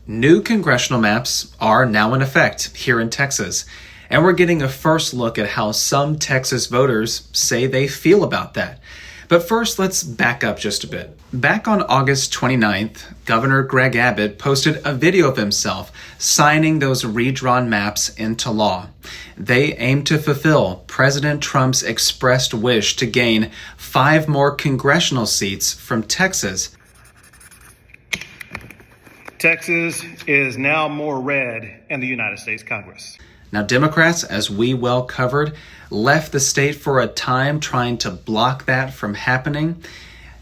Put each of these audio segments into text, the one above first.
New congressional maps are now in effect here in Texas, and we're getting a first look at how some Texas voters say they feel about that. But first, let's back up just a bit. Back on August 29th, Governor Greg Abbott posted a video of himself signing those redrawn maps into law. They aim to fulfill President Trump's expressed wish to gain 5 more congressional seats from Texas. Texas is now more red in the United States Congress. Now, Democrats, as we well covered, left the state for a time trying to block that from happening.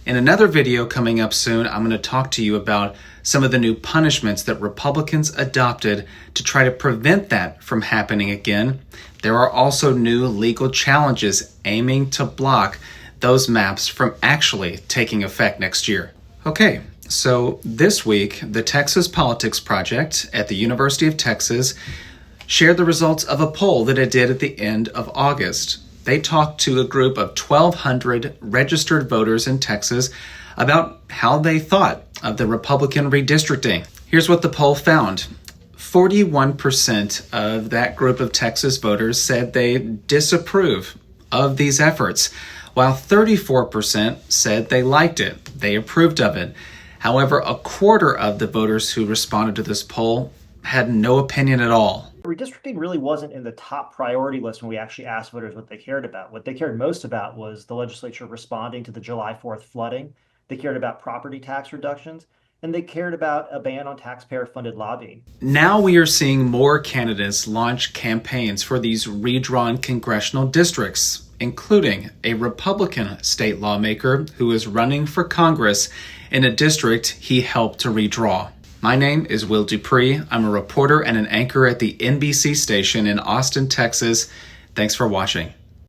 In another video coming up soon, I'm going to talk to you about some of the new punishments that Republicans adopted to try to prevent that from happening again. There are also new legal challenges aiming to block those maps from actually taking effect next year. Okay. So this week, the Texas Politics Project at the University of Texas shared the results of a poll that it did at the end of August. They talked to a group of 1,200 registered voters in Texas about how they thought of the Republican redistricting. Here's what the poll found. 41% of that group of Texas voters said they disapprove of these efforts, while 34% said they liked it, they approved of it. However, a quarter of the voters who responded to this poll had no opinion at all. Redistricting really wasn't in the top priority list when we actually asked voters what they cared about. What they cared most about was the legislature responding to the July 4th flooding. They cared about property tax reductions, and they cared about a ban on taxpayer-funded lobbying. Now we are seeing more candidates launch campaigns for these redrawn congressional districts, including a Republican state lawmaker who is running for Congress in a district he helped to redraw. My name is Will Dupree. I'm a reporter and an anchor at the NBC station in Austin, Texas. Thanks for watching.